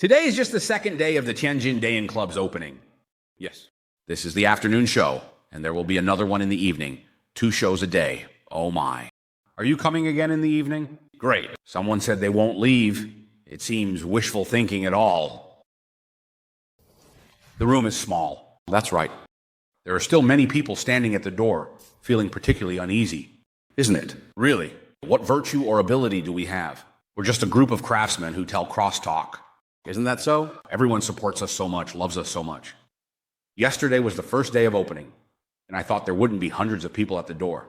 Today is just the second day of the Tianjin Dayan Club's opening. Yes, this is the afternoon show, and there will be another one in the evening. 2 shows a day. Oh my. Are you coming again in the evening? Great. Someone said they won't leave. It seems wishful thinking at all. The room is small. That's right. There are still many people standing at the door, feeling particularly uneasy. Isn't it? Really? What virtue or ability do we have? We're just a group of craftsmen who tell crosstalk. Isn't that so? Everyone supports us so much, loves us so much. Yesterday was the first day of opening, and I thought there wouldn't be hundreds of people at the door.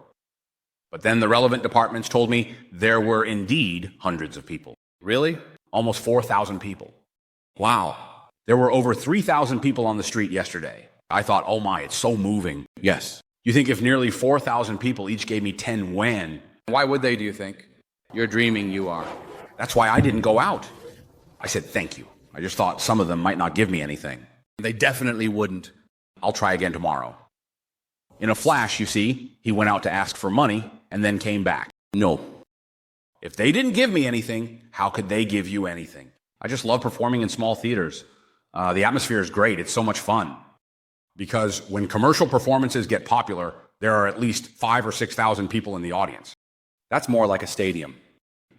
But then the relevant departments told me there were indeed hundreds of people. Really? Almost 4,000 people. Wow. There were over 3,000 people on the street yesterday. I thought, oh my, it's so moving. Yes. You think if nearly 4,000 people each gave me 10 yuan, why would they, do you think? You're dreaming, you are. That's why I didn't go out. I said, thank you. I just thought some of them might not give me anything. They definitely wouldn't. I'll try again tomorrow. In a flash, you see, he went out to ask for money and then came back. No. If they didn't give me anything, how could they give you anything? I just love performing in small theaters. The atmosphere is great. It's so much fun. Because when commercial performances get popular, there are at least 5,000 or 6,000 people in the audience. That's more like a stadium.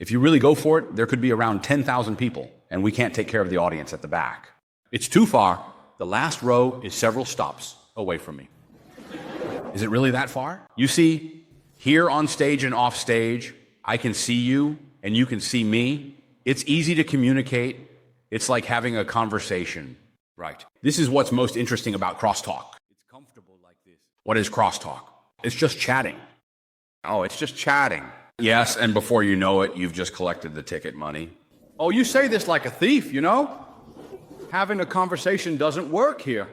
If you really go for it, there could be around 10,000 people, and we can't take care of the audience at the back. It's too far. The last row is several stops away from me. Is it really that far? You see, here on stage and off stage, I can see you, and you can see me. It's easy to communicate. It's like having a conversation. Right. This is what's most interesting about crosstalk. It's comfortable like this. What is crosstalk? It's just chatting. Oh, it's just chatting. Yes, and before you know it, you've just collected the ticket money. Oh, you say this like a thief, you know? Having a conversation doesn't work here.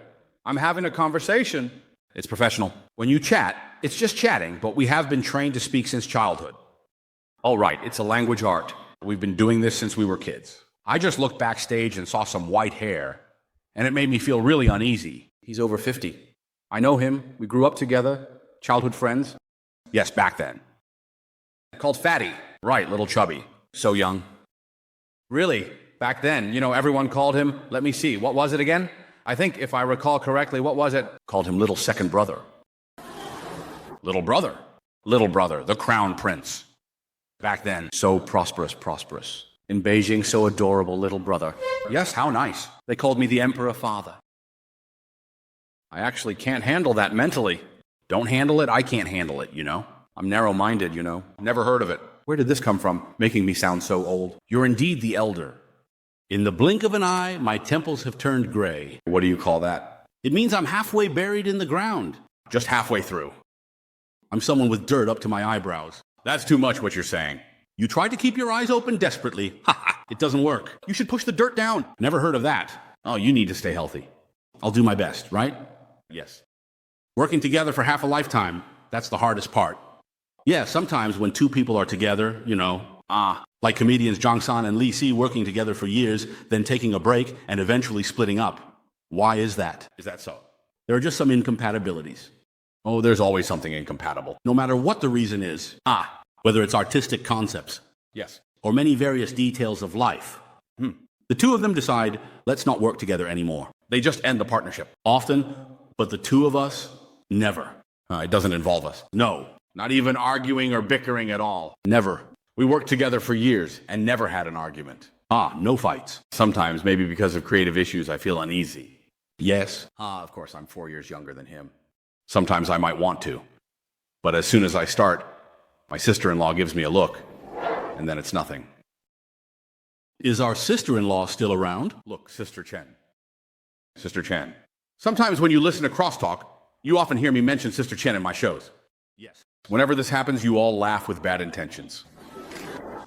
I'm having a conversation. It's professional. When you chat, it's just chatting, but we have been trained to speak since childhood. Oh, right, it's a language art. We've been doing this since we were kids. I just looked backstage and saw some white hair, and it made me feel really uneasy. He's over 50. I know him. We grew up together, childhood friends. Yes, back then. Called Fatty. Right, little chubby. So young. Really? Back then, you know, everyone called him, let me see, what was it again? I think, if I recall correctly, what was it? Called him little second brother. Little brother. Little brother, the crown prince. Back then, so prosperous. In Beijing, so adorable, little brother. Yes, how nice. They called me the emperor father. I actually can't handle that mentally. Don't handle it, I can't handle it, you know. I'm narrow-minded, you know. Never heard of it. Where did this come from, making me sound so old? You're indeed the elder. In the blink of an eye, my temples have turned gray. What do you call that? It means I'm halfway buried in the ground. Just halfway through. I'm someone with dirt up to my eyebrows. That's too much what you're saying. You tried to keep your eyes open desperately. Ha ha, it doesn't work. You should push the dirt down. Never heard of that. Oh, you need to stay healthy. I'll do my best, right? Yes. Working together for half a lifetime, that's the hardest part. Yeah, sometimes when 2 people are together, you know, like comedians Zhang San and Li Si working together for years, then taking a break and eventually splitting up. Why is that? Is that so? There are just some incompatibilities. Oh, there's always something incompatible. No matter what the reason is. Whether it's artistic concepts. Yes. Or many various details of life. The 2 of them decide, let's not work together anymore. They just end the partnership. Often, but the 2 of us, never. It doesn't involve us. No. Not even arguing or bickering at all. Never. We worked together for years and never had an argument. No fights. Sometimes, maybe because of creative issues, I feel uneasy. Yes. Of course, I'm 4 years younger than him. Sometimes I might want to. But as soon as I start, my sister-in-law gives me a look, and then it's nothing. Is our sister-in-law still around? Look, Sister Chen. Sister Chen. Sometimes when you listen to Crosstalk, you often hear me mention Sister Chen in my shows. Yes. Whenever this happens, you all laugh with bad intentions.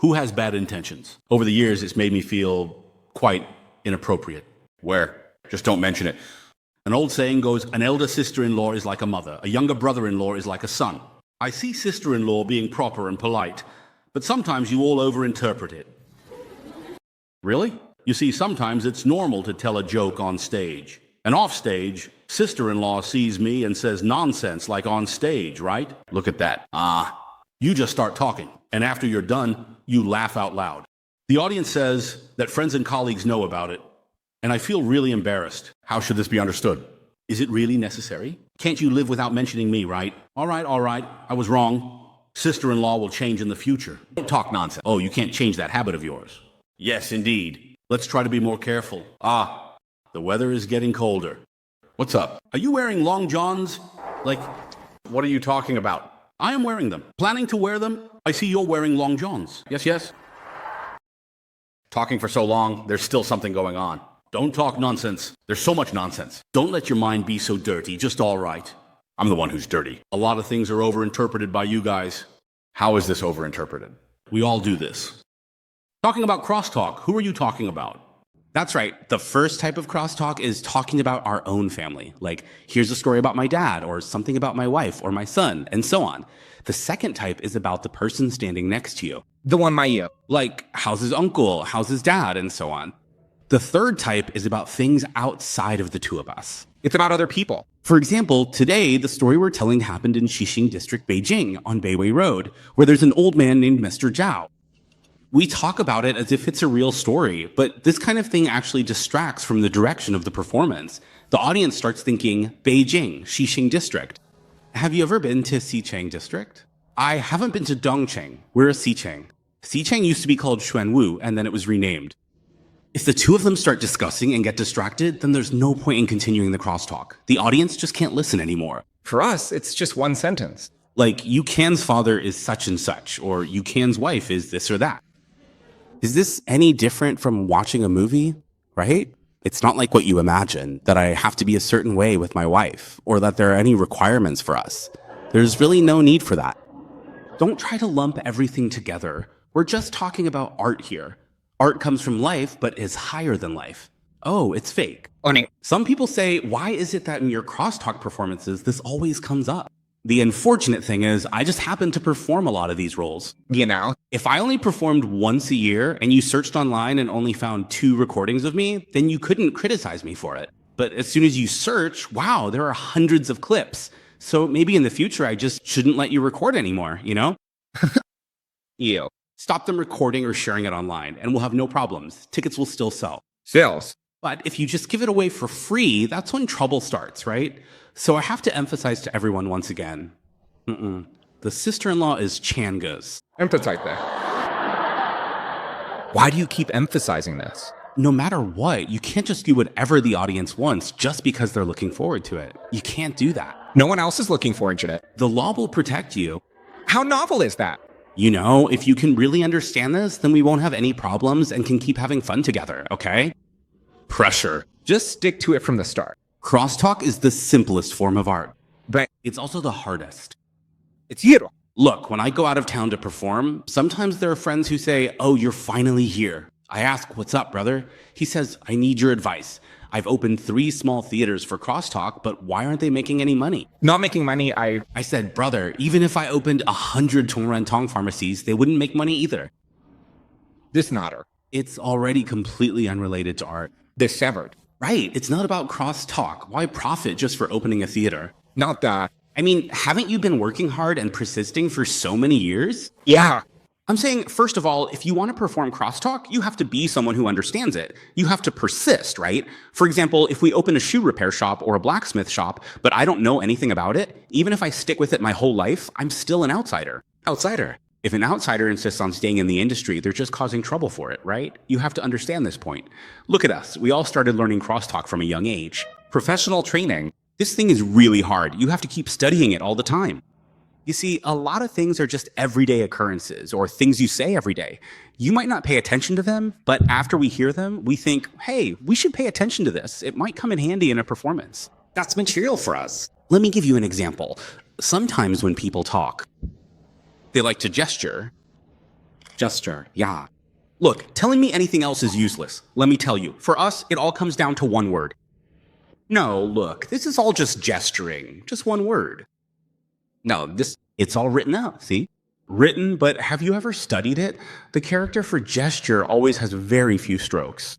Who has bad intentions? Over the years, it's made me feel quite inappropriate. Where? Just don't mention it. An old saying goes, an elder sister-in-law is like a mother. A younger brother-in-law is like a son. I see sister-in-law being proper and polite, but sometimes you all overinterpret it. Really? You see, sometimes it's normal to tell a joke on stage. And off stage, sister-in-law sees me and says nonsense like on stage, right? Look at that. You just start talking, and after you're done, you laugh out loud. The audience says that friends and colleagues know about it, and I feel really embarrassed. How should this be understood? Is it really necessary? Can't you live without mentioning me, right? All right. I was wrong. Sister-in-law will change in the future. Don't talk nonsense. Oh, you can't change that habit of yours. Yes, indeed. Let's try to be more careful. The weather is getting colder. What's up? Are you wearing long johns? Like, what are you talking about? I am wearing them. Planning to wear them? I see you're wearing long johns. Yes. Talking for so long, there's still something going on. Don't talk nonsense. There's so much nonsense. Don't let your mind be so dirty, just all right. I'm the one who's dirty. A lot of things are overinterpreted by you guys. How is this overinterpreted? We all do this. Talking about crosstalk, who are you talking about? That's right. The first type of crosstalk is talking about our own family. Like, here's a story about my dad, or something about my wife, or my son, and so on. The second type is about the person standing next to you. The one by you. Like, how's his uncle, how's his dad, and so on. The third type is about things outside of the two of us. It's about other people. For example, today, the story we're telling happened in Xixing District, Beijing, on Beiwei Road, where there's an old man named Mr. Zhao. We talk about it as if it's a real story, but this kind of thing actually distracts from the direction of the performance. The audience starts thinking, Beijing, Xixing District. Have you ever been to Xicheng District? I haven't been to Dongcheng. We're a Xicheng. Xicheng used to be called Xuanwu, and then it was renamed. If the two of them start discussing and get distracted, then there's no point in continuing the crosstalk. The audience just can't listen anymore. For us, it's just one sentence. Like, Yu Can's father is such and such, or Yu Can's wife is this or that. Is this any different from watching a movie, right? It's not like what you imagine, that I have to be a certain way with my wife, or that there are any requirements for us. There's really no need for that. Don't try to lump everything together. We're just talking about art here. Art comes from life, but is higher than life. Oh, it's fake. Some people say, why is it that in your crosstalk performances, this always comes up? The unfortunate thing is, I just happen to perform a lot of these roles. You know? If I only performed once a year and you searched online and only found 2 recordings of me, then you couldn't criticize me for it. But as soon as you search, wow, there are hundreds of clips. So maybe in the future, I just shouldn't let you record anymore, you know? You. Stop them recording or sharing it online, and we'll have no problems. Tickets will still sell. Sales. But if you just give it away for free, that's when trouble starts, right? So I have to emphasize to everyone once again, the sister-in-law is Changa's. Emphasize that. Why do you keep emphasizing this? No matter what, you can't just do whatever the audience wants just because they're looking forward to it. You can't do that. No one else is looking forward to it. The law will protect you. How novel is that? You know, if you can really understand this, then we won't have any problems and can keep having fun together, okay? Pressure. Just stick to it from the start. Crosstalk is the simplest form of art, But it's also the hardest. it's you. Look, when I go out of town to perform, sometimes there are friends who say, oh, you're finally here. I ask, what's up, brother? He says, I need your advice. I've opened 3 small theaters for Crosstalk, but why aren't they making any money? Not making money, I said, brother, even if I opened 100 Tongren pharmacies, they wouldn't make money either. This nodder. It's already completely unrelated to art. This severed. Right, it's not about crosstalk. Why profit just for opening a theater? Not that. I mean, haven't you been working hard and persisting for so many years? Yeah. I'm saying, first of all, if you want to perform crosstalk, you have to be someone who understands it. You have to persist, right? For example, if we open a shoe repair shop or a blacksmith shop, but I don't know anything about it, even if I stick with it my whole life, I'm still an outsider. Outsider. If an outsider insists on staying in the industry, they're just causing trouble for it, right? You have to understand this point. Look at us. We all started learning crosstalk from a young age. Professional training. This thing is really hard. You have to keep studying it all the time. You see, a lot of things are just everyday occurrences or things you say every day. You might not pay attention to them, but after we hear them, we think, hey, we should pay attention to this. It might come in handy in a performance. That's material for us. Let me give you an example. Sometimes when people talk, they like to gesture. Gesture, yeah. Look, telling me anything else is useless. Let me tell you, for us, it all comes down to one word. No, look, this is all just gesturing. Just one word. No, it's all written out, see? Written, but have you ever studied it? The character for gesture always has very few strokes.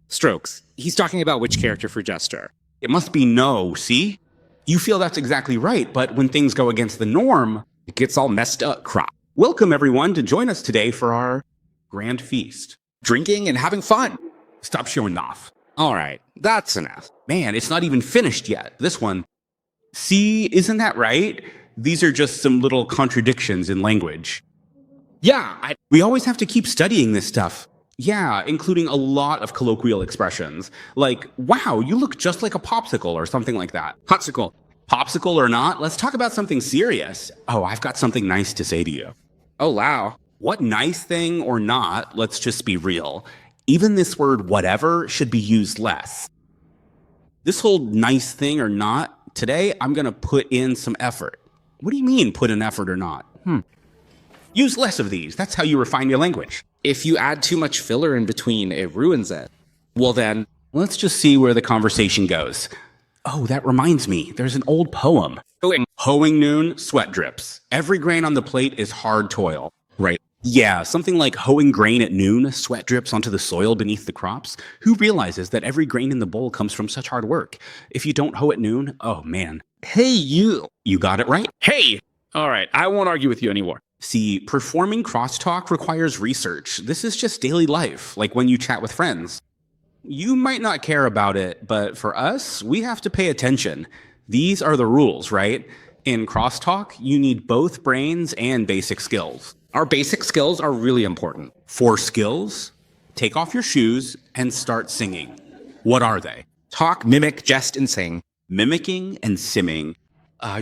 Strokes. He's talking about which character for gesture. It must be no, see? You feel that's exactly right, but when things go against the norm, it gets all messed up. Crap. Welcome, everyone, to join us today for our grand feast. drinking and having fun. Stop showing off. All right, that's enough. Man, it's not even finished yet. This one. See, isn't that right? These are just some little contradictions in language. Yeah, We always have to keep studying this stuff. Yeah, including a lot of colloquial expressions. Like, wow, you look just like a popsicle or something like that. popsicle. Popsicle or not, let's talk about something serious. Oh, I've got something nice to say to you. Oh, wow. What nice thing or not, let's just be real. Even this word whatever should be used less. This whole nice thing or not, today I'm going to put in some effort. What do you mean put in effort or not? Use less of these. That's how you refine your language. If you add too much filler in between, it ruins it. Well then, Let's just see where the conversation goes. Oh, that reminds me. There's an old poem. Hoeing noon, sweat drips. Every grain on the plate is hard toil. right. Yeah, something like hoeing grain at noon, sweat drips onto the soil beneath the crops. Who realizes that every grain in the bowl comes from such hard work? If you don't hoe at noon, oh man. Hey, you. You got it right. Hey. All right, I won't argue with you anymore. See, performing crosstalk requires research. This is just daily life, like when you chat with friends. You might not care about it, but for us, we have to pay attention. These are the rules, right? In crosstalk, you need both brains and basic skills. Our basic skills are really important. For skills, take off your shoes and start singing. What are they? Talk, mimic, jest, and sing. Mimicking and simming.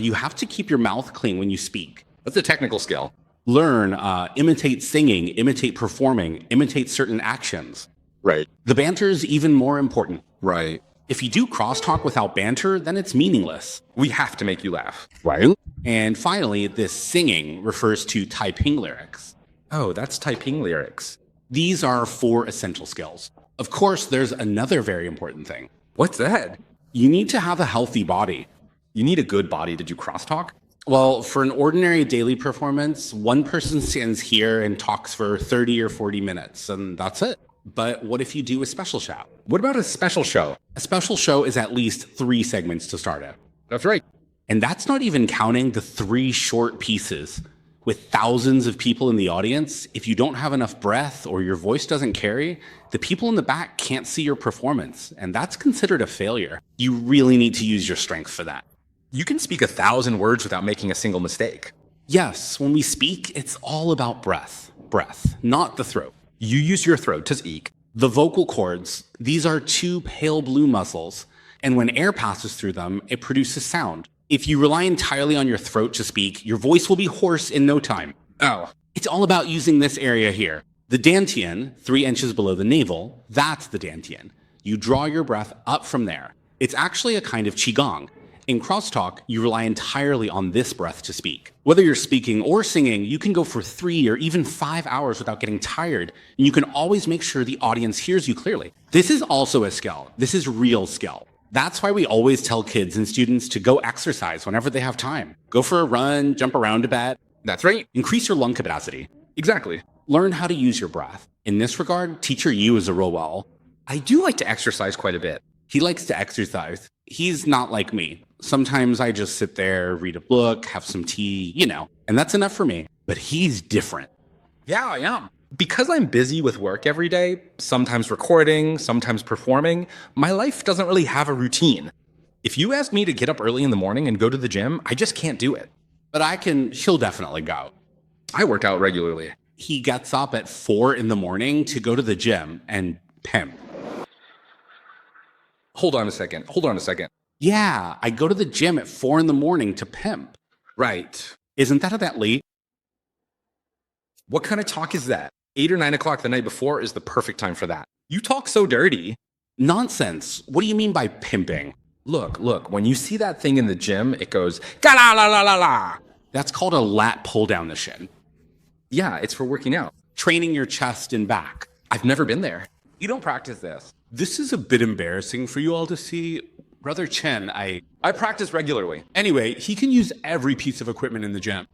You have to keep your mouth clean when you speak. That's a technical skill. Learn, imitate singing, imitate performing, imitate certain actions. Right. The banter is even more important. Right. If you do crosstalk without banter, then it's meaningless. We have to make you laugh. Right? And finally, this singing refers to typing lyrics. Oh, that's typing lyrics. These are 4 essential skills. Of course, there's another very important thing. What's that? You need to have a healthy body. You need a good body to do crosstalk? Well, for an ordinary daily performance, one person stands here and talks for 30 or 40 minutes, and that's it. But what if you do a special show? What about a special show? A special show is at least 3 segments to start it. That's right. And that's not even counting the 3 short pieces. With thousands of people in the audience, if you don't have enough breath or your voice doesn't carry, the people in the back can't see your performance, and that's considered a failure. You really need to use your strength for that. You can speak 1,000 words without making a single mistake. Yes, when we speak, it's all about breath. Breath, not the throat. You use your throat to speak. The vocal cords, these are 2 pale blue muscles, and when air passes through them, it produces sound. If you rely entirely on your throat to speak, your voice will be hoarse in no time. Oh. It's all about using this area here. The dantian, 3 inches below the navel, that's the dantian. You draw your breath up from there. It's actually a kind of qigong. In crosstalk, you rely entirely on this breath to speak. Whether you're speaking or singing, you can go for 3 or even 5 hours without getting tired, and you can always make sure the audience hears you clearly. This is also a skill. This is real skill. That's why we always tell kids and students to go exercise whenever they have time. Go for a run, jump around a bit. That's right. Increase your lung capacity. Exactly. Learn how to use your breath. In this regard, Teacher Yu is a role model. I do like to exercise quite a bit. He likes to exercise. He's not like me. Sometimes I just sit there, read a book, have some tea, and that's enough for me. But he's different. Yeah, I am. Because I'm busy with work every day, sometimes recording, sometimes performing, my life doesn't really have a routine. If you ask me to get up early in the morning and go to the gym, I just can't do it. But he'll definitely go. I work out regularly. He gets up at 4 in the morning to go to the gym and pimp. Hold on a second. Yeah, I go to the gym at 4 in the morning to pimp. Right. Isn't that a bit late? What kind of talk is that? 8 or 9 o'clock the night before is the perfect time for that. You talk so dirty. Nonsense. What do you mean by pimping? Look, when you see that thing in the gym, it goes, ga-la-la-la-la-la. That's called a lat pull down the shin. Yeah, it's for working out. Training your chest and back. I've never been there. You don't practice this. This is a bit embarrassing for you all to see. Brother Chen, I practice regularly. Anyway, he can use every piece of equipment in the gym.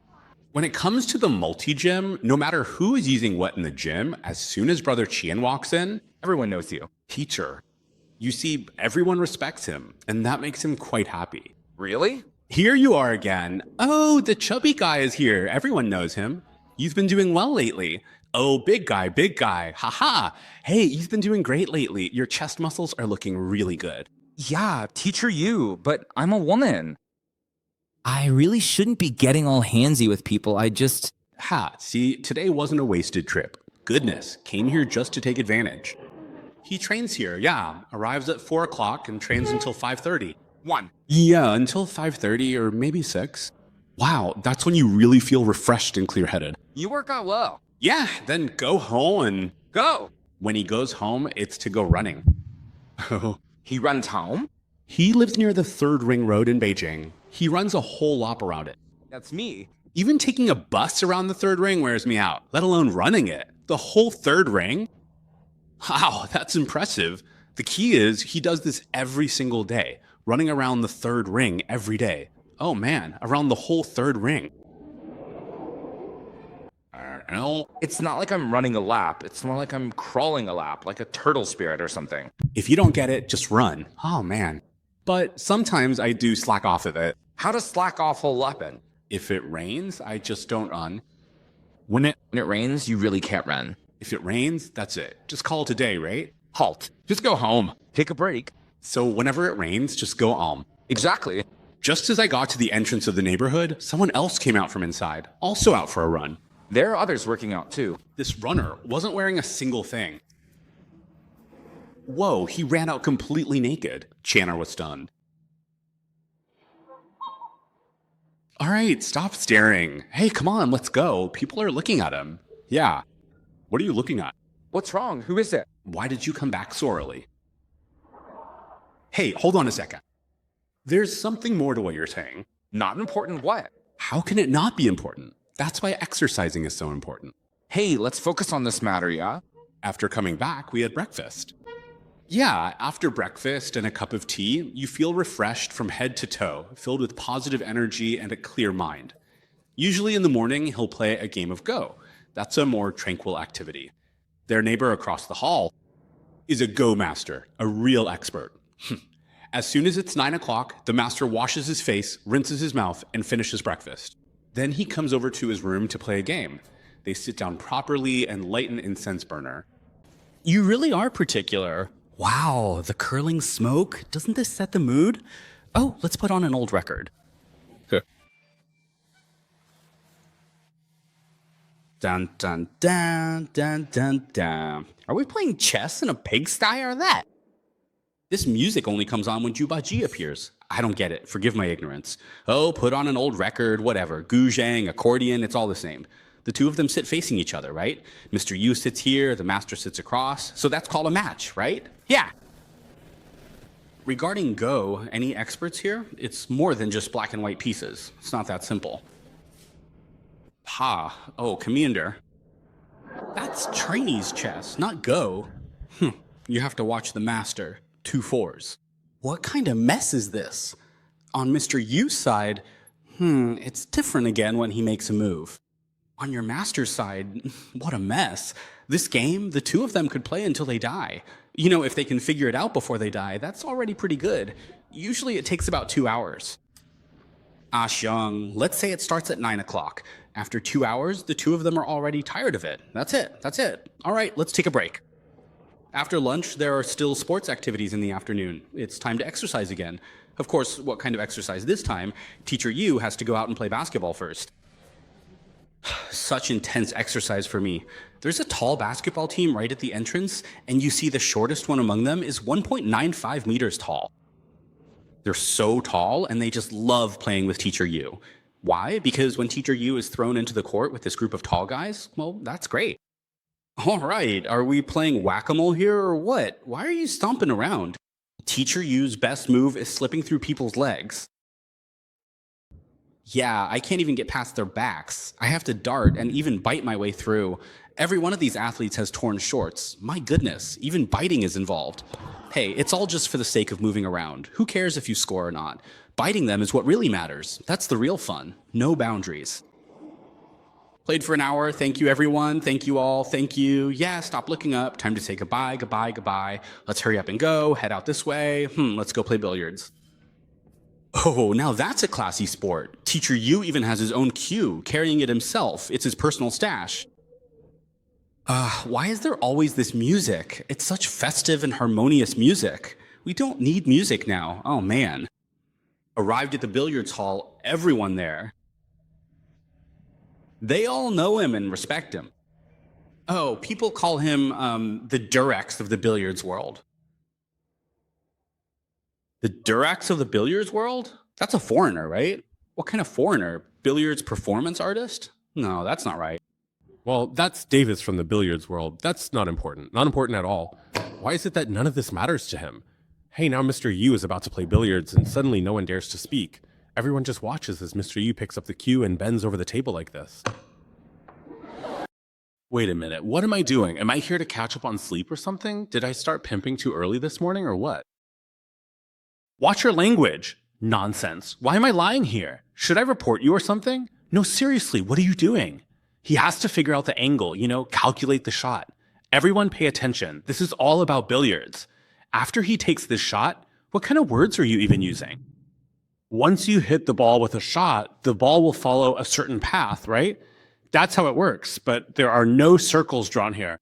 When it comes to the multi-gym, no matter who is using what in the gym, as soon as Brother Qian walks in, Everyone knows you. teacher. You see, everyone respects him, and that makes him quite happy. Really? Here you are again. Oh, the chubby guy is here. Everyone knows him. You've been doing well lately. Oh, big guy, big guy. Haha. Hey, you've been doing great lately. Your chest muscles are looking really good. Yeah, teacher you, but I'm a woman. I really shouldn't be getting all handsy with people. Ha, see, today wasn't a wasted trip. Goodness, came here just to take advantage. He trains here, yeah. Arrives at 4 o'clock and trains until 5:30. 1. Yeah, until 5:30 or maybe 6. Wow, that's when you really feel refreshed and clear-headed. You work out well. Yeah, then go home and Go. when he goes home, it's to go running. Oh. He runs home? He lives near the 3rd Ring Road in Beijing. He runs a whole lap around it. That's me. Even taking a bus around the 3rd Ring wears me out, let alone running it. The whole 3rd Ring? Wow, that's impressive. The key is he does this every single day, running around the 3rd Ring every day. Oh man, around the whole 3rd Ring. I don't know. It's not like I'm running a lap. It's more like I'm crawling a lap, like a turtle spirit or something. If you don't get it, just run. Oh man. But sometimes I do slack off of it. How does slack off hold happen? If it rains, I just don't run. When it rains, you really can't run. If it rains, that's it. Just call it a day, right? Halt. Just go home. Take a break. So whenever it rains, just go home. Exactly. Just as I got to the entrance of the neighborhood, someone else came out from inside, also out for a run. There are others working out too. This runner wasn't wearing a single thing. Whoa, he ran out completely naked. Channer was stunned. All right, stop staring. Hey, come on, let's go. People are looking at him. Yeah. What are you looking at? What's wrong? Who is it? Why did you come back so early? Hey, hold on a second. There's something more to what you're saying. Not important what? How can it not be important? That's why exercising is so important. Hey, let's focus on this matter, yeah? After coming back, we had breakfast. Yeah, after breakfast and a cup of tea, you feel refreshed from head to toe, filled with positive energy and a clear mind. Usually in the morning, he'll play a game of Go. That's a more tranquil activity. Their neighbor across the hall is a Go master, a real expert. As soon as it's 9 o'clock, the master washes his face, rinses his mouth, and finishes breakfast. Then he comes over to his room to play a game. They sit down properly and light an incense burner. You really are particular. Wow, the curling smoke. Doesn't this set the mood? Oh, let's put on an old record. Dun dun dun dun dun dun. Are we playing chess in a pigsty or that? This music only comes on when Jubaji appears. I don't get it. Forgive my ignorance. Oh, put on an old record, whatever. Guzheng, accordion, it's all the same. The two of them sit facing each other, right? Mr. Yu sits here, the master sits across. So that's called a match, right? Yeah. Regarding Go, any experts here? It's more than just black and white pieces. It's not that simple. Ha. Oh, commander. That's Chinese chess, not Go. You have to watch the master. 2 4s. What kind of mess is this? On Mr. Yu's side, it's different again when he makes a move. On your master's side, what a mess. This game, the two of them could play until they die. You know, if they can figure it out before they die, that's already pretty good. Usually it takes about 2 hours. Ah, Xiang, let's say it starts at 9 o'clock. After 2 hours, the two of them are already tired of it. That's it. All right, let's take a break. After lunch, there are still sports activities in the afternoon. It's time to exercise again. Of course, what kind of exercise this time? Teacher Yu has to go out and play basketball first. Such intense exercise for me. There's a tall basketball team right at the entrance, and you see the shortest one among them is 1.95 meters tall. They're so tall, and they just love playing with Teacher Yu. Why? Because when Teacher Yu is thrown into the court with this group of tall guys, well, that's great. All right, are we playing whack-a-mole here or what? Why are you stomping around? Teacher Yu's best move is slipping through people's legs. Yeah, I can't even get past their backs. I have to dart and even bite my way through. Every one of these athletes has torn shorts. My goodness, even biting is involved. Hey, it's all just for the sake of moving around. Who cares if you score or not? Biting them is what really matters. That's the real fun. No boundaries. Played for an hour. Thank you, everyone. Thank you all. Thank you. Yeah, stop looking up. Time to say goodbye, goodbye, goodbye. Let's hurry up and go. Head out this way. Let's go play billiards. Oh, now that's a classy sport. Teacher Yu even has his own cue, carrying it himself. It's his personal stash. Why is there always this music? It's such festive and harmonious music. We don't need music now. Oh, man. Arrived at the billiards hall, everyone there. They all know him and respect him. Oh, people call him the Durex of the billiards world. The Durex of the billiards world? That's a foreigner, right? What kind of foreigner? Billiards performance artist? No, that's not right. Well, that's Davis from the billiards world. That's not important. Not important at all. Why is it that none of this matters to him? Hey, now Mr. Yu is about to play billiards and suddenly no one dares to speak. Everyone just watches as Mr. Yu picks up the cue and bends over the table like this. Wait a minute, what am I doing? Am I here to catch up on sleep or something? Did I start pimping too early this morning or what? Watch your language. Nonsense. Why am I lying here? Should I report you or something? No, seriously, what are you doing? He has to figure out the angle, calculate the shot. Everyone pay attention. This is all about billiards. After he takes this shot, what kind of words are you even using? Once you hit the ball with a shot, the ball will follow a certain path, right? That's how it works, but there are no circles drawn here.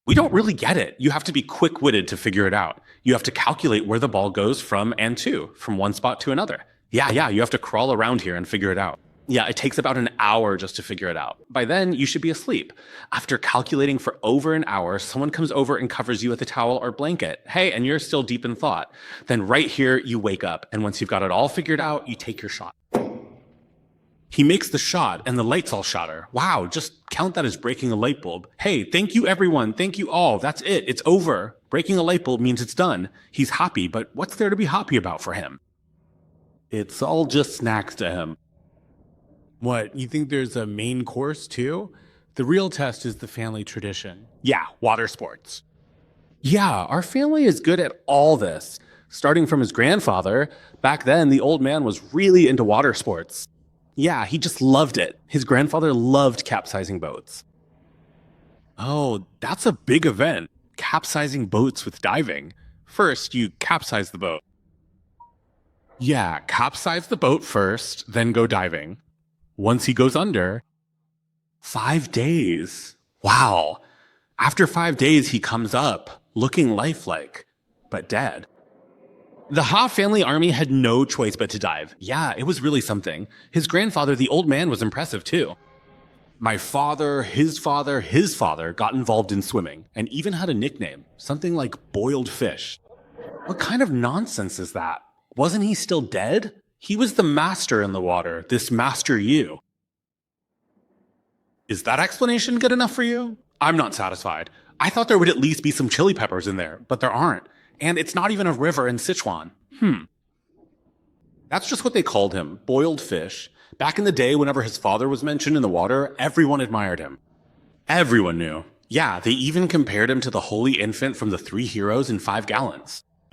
We don't really get it. You have to be quick-witted to figure it out. You have to calculate where the ball goes from and to, from one spot to another. Yeah, you have to crawl around here and figure it out. Yeah, it takes about an hour just to figure it out. By then, you should be asleep. After calculating for over an hour, someone comes over and covers you with a towel or blanket. Hey, and you're still deep in thought. Then right here, you wake up, and once you've got it all figured out, you take your shot. He makes the shot, and the lights all shatter. Wow, just count that as breaking a light bulb. Hey, thank you everyone, thank you all, that's it, it's over. Breaking a light bulb means it's done. He's happy, but what's there to be happy about for him? It's all just snacks to him. What, you think there's a main course too? The real test is the family tradition. Yeah, water sports. Yeah, our family is good at all this. Starting from his grandfather, back then the old man was really into water sports. Yeah, he just loved it. His grandfather loved capsizing boats. Oh, that's a big event. Capsizing boats with diving. First, you capsize the boat. Yeah, capsize the boat first, then go diving. Once he goes under, 5 days. Wow. After 5 days, he comes up, looking lifelike, but dead. The Ha family army had no choice but to dive. Yeah, it was really something. His grandfather, the old man, was impressive too. My father, his father got involved in swimming and even had a nickname, something like boiled fish. What kind of nonsense is that? Wasn't he still dead? He was the master in the water, this Master Yu. Is that explanation good enough for you? I'm not satisfied. I thought there would at least be some chili peppers in there, but there aren't. And it's not even a river in Sichuan. That's just what they called him, boiled fish. Back in the day, whenever his father was mentioned in the water, everyone admired him. Everyone knew. Yeah, they even compared him to the holy infant from the 3 heroes in 5 gallons.